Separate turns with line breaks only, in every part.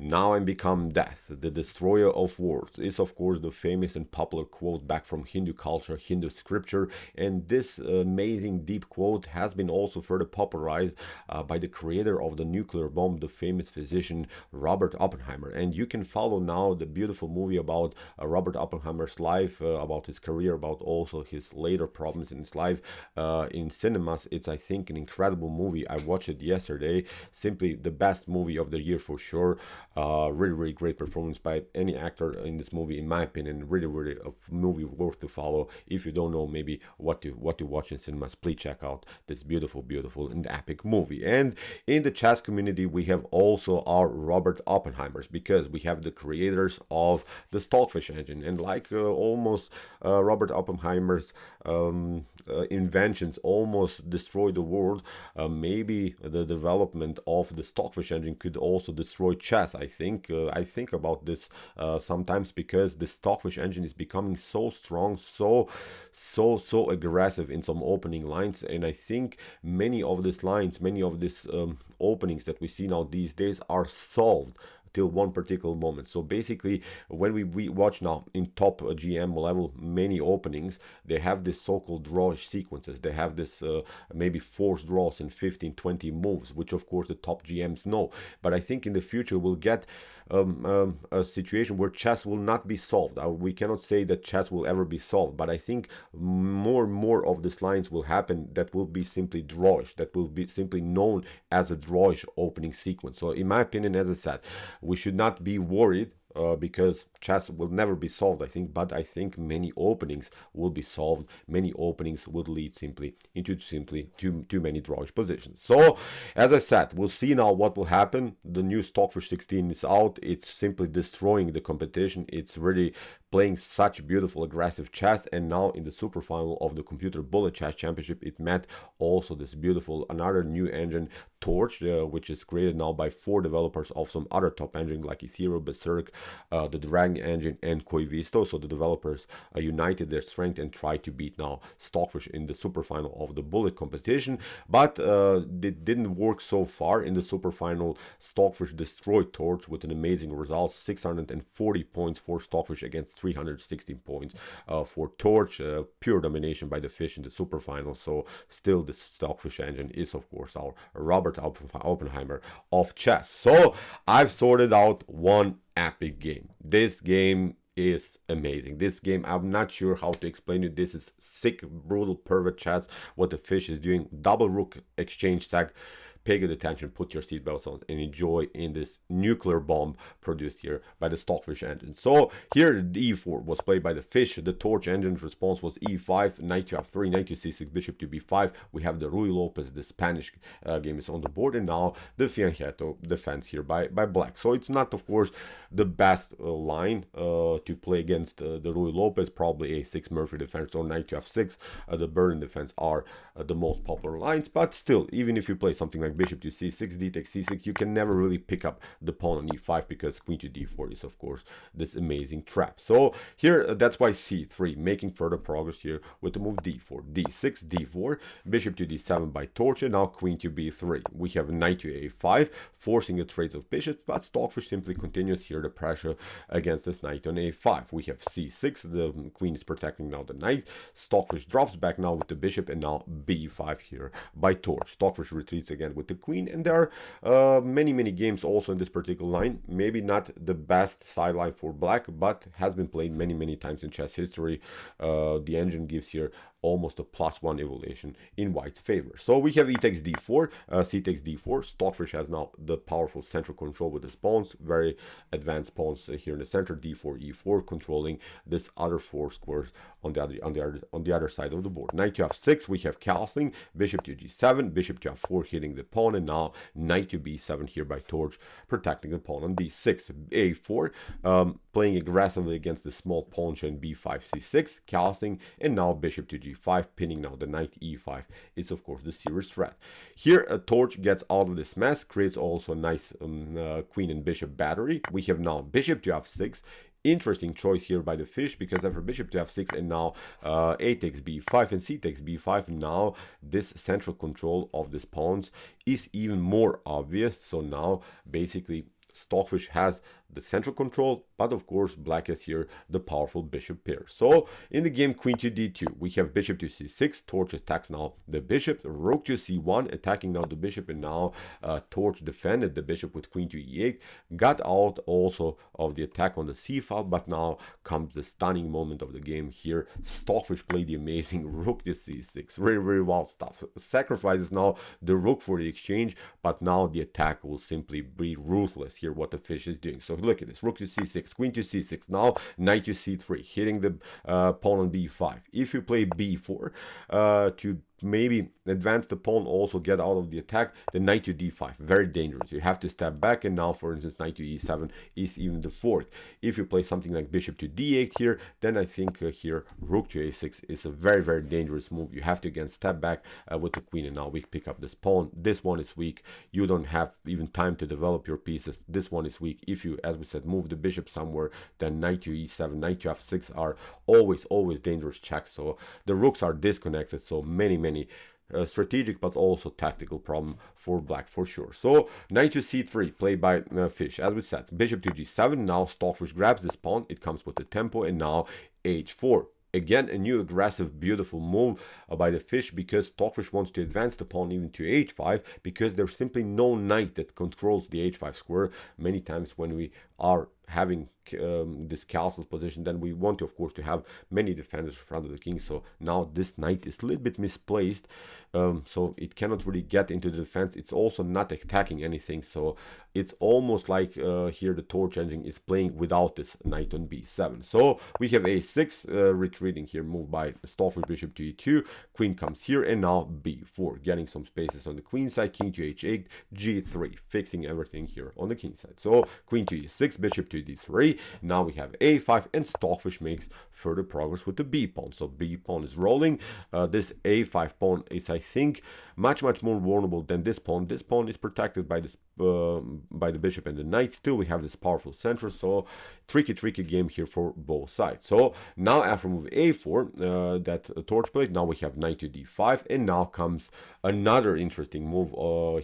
Now I'm become death, the destroyer of worlds, is of course the famous and popular quote back from Hindu culture, Hindu scripture, and this amazing deep quote has been also further popularized by the creator of the nuclear bomb, the famous physician Robert Oppenheimer. And you can follow now the beautiful movie about Robert Oppenheimer's life, about his career, about also his later problems in his life in cinemas. It's, I think, an incredible movie. I watched it yesterday, simply the best movie of the year for sure. Really great performance by any actor in this movie, in my opinion. Really a movie worth to follow. If you don't know maybe what to watch in cinemas, please check out this beautiful and epic movie. And in the chess community, we have also our Robert Oppenheimers, because we have the creators of the Stockfish engine, and like almost Robert Oppenheimer's inventions almost destroyed the world, maybe the development of the Stockfish engine could also destroy chess. I think about this sometimes, because the Stockfish engine is becoming so strong, so aggressive in some opening lines, and I think many of these lines, many of these openings that we see now these days are solved till one particular moment. So basically, when we watch now in top GM level many openings, they have this so-called drawish sequences. They have this maybe forced draws in 15-20 moves, which of course the top GMs know. But I think in the future we'll get a situation where chess will not be solved. We cannot say that chess will ever be solved, but I think more and more of these lines will happen that will be simply drawish, that will be simply known as a drawish opening sequence. So in my opinion, as I said, we should not be worried because chess will never be solved, I think, but I think many openings will be solved. Many openings would lead simply into too many drawish positions. So as I said, we'll see now what will happen. The new Stockfish 16 is out. It's simply destroying the competition. It's really playing such beautiful aggressive chess, and now in the super final of the Computer Bullet Chess Championship, it met also this beautiful another new engine, Torch, which is created now by 4 developers of some other top engines like Ethereum, Berserk, the Dragon engine, and Koivisto. So the developers united their strength and tried to beat now Stockfish in the super final of the Bullet competition, but it didn't work so far. In the super final, Stockfish destroyed Torch with an amazing result, 640 points for Stockfish against 316 points for Torch. Pure domination by the fish in the super final. So still the Stockfish engine is of course our Robert Oppenheimer of chess. So I've sorted out one epic game. This game is amazing. This game, I'm not sure how to explain it. This is sick, brutal, perfect chess. What the fish is doing. Double rook exchange sack. Pay good attention, put your seatbelts on, and enjoy in this nuclear bomb produced here by the Stockfish engine. So here the e4 was played by the fish. The Torch engine's response was e5, knight to f3, knight to c6, bishop to b5. We have the Ruy Lopez, the Spanish game is on the board, and now the Fianchetto Defense here by black. So it's not, of course, the best line to play against the Ruy Lopez. Probably a6 Murphy defense or knight to f6. The Berlin defense are the most popular lines, but still, even if you play something like bishop to c6, d takes c6, you can never really pick up the pawn on e5, because queen to d4 is of course this amazing trap. So here that's why c3 making further progress here with the move d4, d6, d4, bishop to d7 by Torch, and now queen to b3. We have knight to a5 forcing the trades of bishops, but Stockfish simply continues here the pressure against this knight on a5. We have c6, the queen is protecting now the knight. Stockfish drops back now with the bishop, and now b5 here by Torch. Stockfish retreats again with the queen, and there are many games also in this particular line. Maybe not the best sideline for black, but has been played many times in chess history. The engine gives here almost a +1 evaluation in white's favor. So we have e takes d4, c takes d4. Stockfish has now the powerful central control with his pawns, very advanced pawns here in the center, d4, e4, controlling this other 4 squares on the other side of the board. Knight to f6, we have castling, bishop to g7, bishop to f4, hitting the pawn, and now knight to b7 here by Torch, protecting the pawn on d6, a4, playing aggressively against the small pawn chain b5 c6, castling, and now bishop to g5, pinning now the knight e5. It's of course the serious threat. Here a Torch gets out of this mess, creates also a nice queen and bishop battery. We have now bishop to f6. Interesting choice here by the fish, because after bishop to f6 and now a takes b5 and c takes b5, now this central control of these pawns is even more obvious. So now basically Stockfish has the central control, but of course black has here the powerful bishop pair. So in the game queen to d2, we have bishop to c6, torch attacks now the bishop, rook to c1, attacking now the bishop, and now torch defended the bishop with queen to e8, got out also of the attack on the c file, but now comes the stunning moment of the game here. Stockfish played the amazing rook to c6, very wild stuff, sacrifices now the rook for the exchange, but now the attack will simply be ruthless here what the fish is doing. So look at this, rook to c6, queen to c6, now knight to c3, hitting the pawn on b5. If you play b4 to maybe advance the pawn, also get out of the attack, the knight to d5, very dangerous. You have to step back, and now for instance knight to e7 is even the fork. If you play something like bishop to d8 here, then I think here rook to a6 is a very dangerous move. You have to again step back with the queen, and now we pick up this pawn. This one is weak, you don't have even time to develop your pieces. This one is weak. If you, as we said, move the bishop somewhere, then knight to e7, knight to f6 are always dangerous checks. So the rooks are disconnected, so many strategic but also tactical problem for black for sure. So knight to c3 played by fish. As we said, bishop to g7, now Stockfish grabs this pawn, it comes with the tempo, and now h4. Again, a new aggressive, beautiful move by the fish, because Stockfish wants to advance the pawn even to h5, because there's simply no knight that controls the h5 square. Many times when we are having this castle position, then we want to, of course, to have many defenders in front of the king. So now this knight is a little bit misplaced, so it cannot really get into the defense. It's also not attacking anything, so it's almost like here the torch engine is playing without this knight on b7. So we have a6 retreating here, moved by Stockfish, bishop to e2, queen comes here, and now b4, getting some spaces on the queen side, king to h8, g3, fixing everything here on the king side. So queen to e6, bishop to d3, now we have a5, and Stockfish makes further progress with the b pawn. So b pawn is rolling. This a5 pawn is, I think, much more vulnerable than this pawn. This pawn is protected by this by the bishop and the knight. Still we have this powerful center, so tricky game here for both sides. So now after move a4, that torch plate, now we have knight to d5, and now comes another interesting move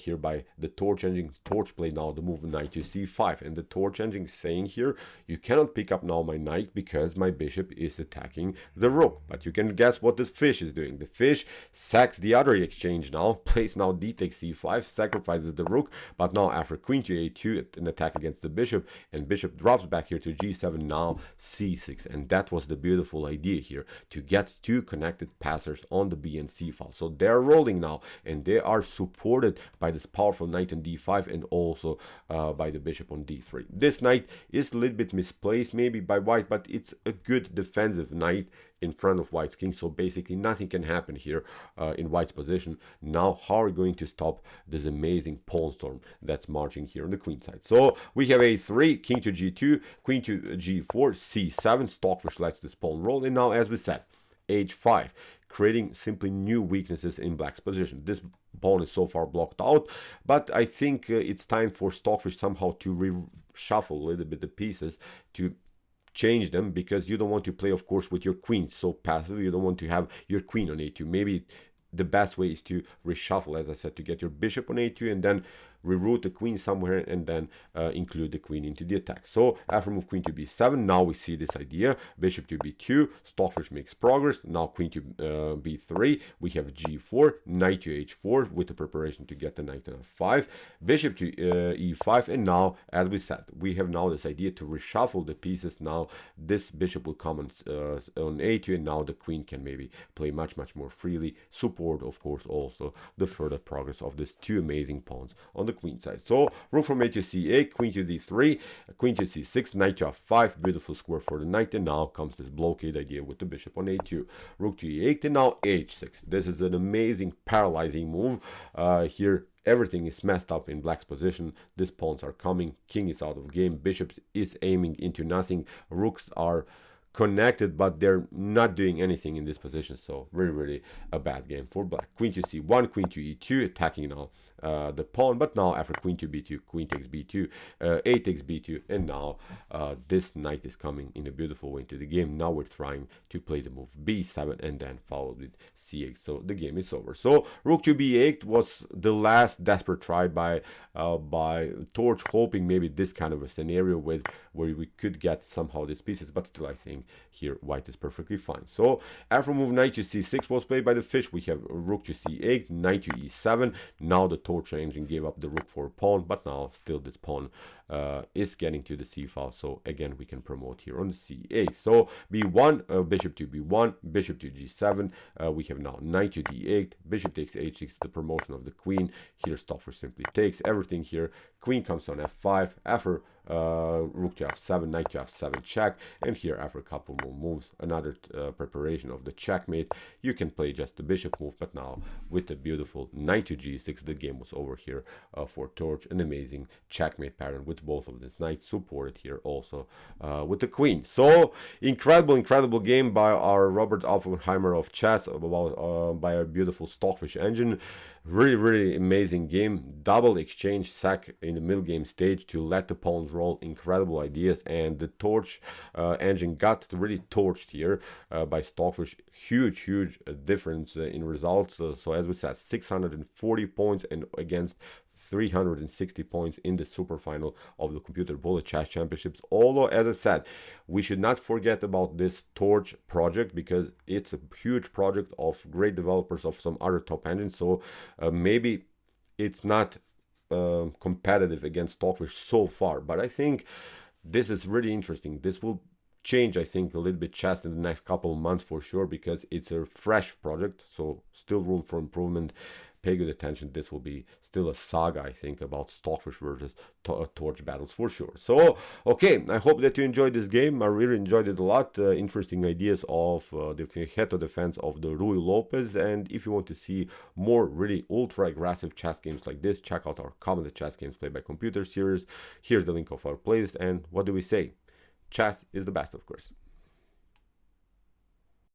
here by the torch engine. Torch plate now the move knight to c5, and the torch engine is saying here, you cannot pick up now my knight because my bishop is attacking the rook. But you can guess what this fish is doing. The fish sacks the other exchange now, plays now d takes c5, sacrifices the rook, but now after queen to a2, an attack against the bishop, and bishop drops back here to g7, now c6. And that was the beautiful idea here, to get two connected passers on the b and c file. So they're rolling now, and they are supported by this powerful knight on d5, and also by the bishop on d3. This knight is a little bit misplaced maybe by white, but it's a good defensive knight in front of white's king, so basically nothing can happen here in white's position. Now how are we going to stop this amazing pawn storm that's marching here on the queen side? So we have a3, king to g2, queen to g4, c7, Stockfish lets this pawn roll, and now, as we said, h5, creating simply new weaknesses in black's position. This pawn is so far blocked out, but I think it's time for Stockfish somehow to reshuffle a little bit the pieces, to change them, because you don't want to play, of course, with your queen so passive. You don't want to have your queen on a2. Maybe the best way is to reshuffle, as I said, to get your bishop on a2, and then reroute the queen somewhere, and then include the queen into the attack. So after move queen to b7, now we see this idea, bishop to b2, Stockfish makes progress. Now queen to b3, we have g4, knight to h4 with the preparation to get the knight on f5, bishop to e5, and now, as we said, we have now this idea to reshuffle the pieces. Now this bishop will come on a2, and now the queen can maybe play much more freely, support, of course, also the further progress of these two amazing pawns on the queen side. So rook from a to c8, queen to d3, queen to c6, knight to f5, beautiful square for the knight, and now comes this blockade idea with the bishop on a2, rook to e8, and now h6. This is an amazing paralyzing move. Here everything is messed up in black's position. These pawns are coming, king is out of game, bishop is aiming into nothing, rooks are connected, but they're not doing anything in this position. So really a bad game for black. Queen to c1, queen to e2, attacking now the pawn, but now after queen to b2, queen takes b2, 8 takes b2, and now this knight is coming in a beautiful way into the game. Now we're trying to play the move b7 and then followed with c8. So the game is over. So rook to b8 was the last desperate try by Torch, hoping maybe this kind of a scenario where we could get somehow these pieces, but still I think here white is perfectly fine. So after move knight to c6 was played by the fish, we have rook to c8, knight to e7. Now the Torch engine gave up the rook for a pawn, but now still this pawn is getting to the c file. So again we can promote here on c8. So b1, bishop to b1, bishop to g7. We have now knight to d8, bishop takes h6, the promotion of the queen. Here Stockfish simply takes everything here. Queen comes on f5, after rook to f7, knight to f7 check, and here after a couple more moves, another preparation of the checkmate. You can play just the bishop move, but now with the beautiful knight to g6, the game was over here for Torch. An amazing checkmate pattern with both of these knights, supported here also with the queen. So incredible game by our Robert Oppenheimer of chess, by a beautiful Stockfish engine. Really amazing game. Double exchange sack in the middle game stage to let the pawns roll. Incredible ideas, and the Torch engine got really torched here by Stockfish. Huge difference in results. So as we said, 640 points and against 360 points in the super final of the Computer Bullet Chess Championships. Although, as I said, we should not forget about this Torch project, because it's a huge project of great developers of some other top engines. So maybe it's not competitive against Stockfish so far, but I think this is really interesting. This will change, I think, a little bit chess in the next couple of months for sure, because it's a fresh project, so still room for improvement. Pay good attention. This will be still a saga, I think, about Stockfish versus Torch battles for sure. So, okay, I hope that you enjoyed this game. I really enjoyed it a lot. Interesting ideas of the Fianchetto Defense of the Ruy Lopez. And if you want to see more really ultra aggressive chess games like this, check out our Common Chess Games Played by Computer series. Here's the link of our playlist. And what do we say? Chess is the best, of course.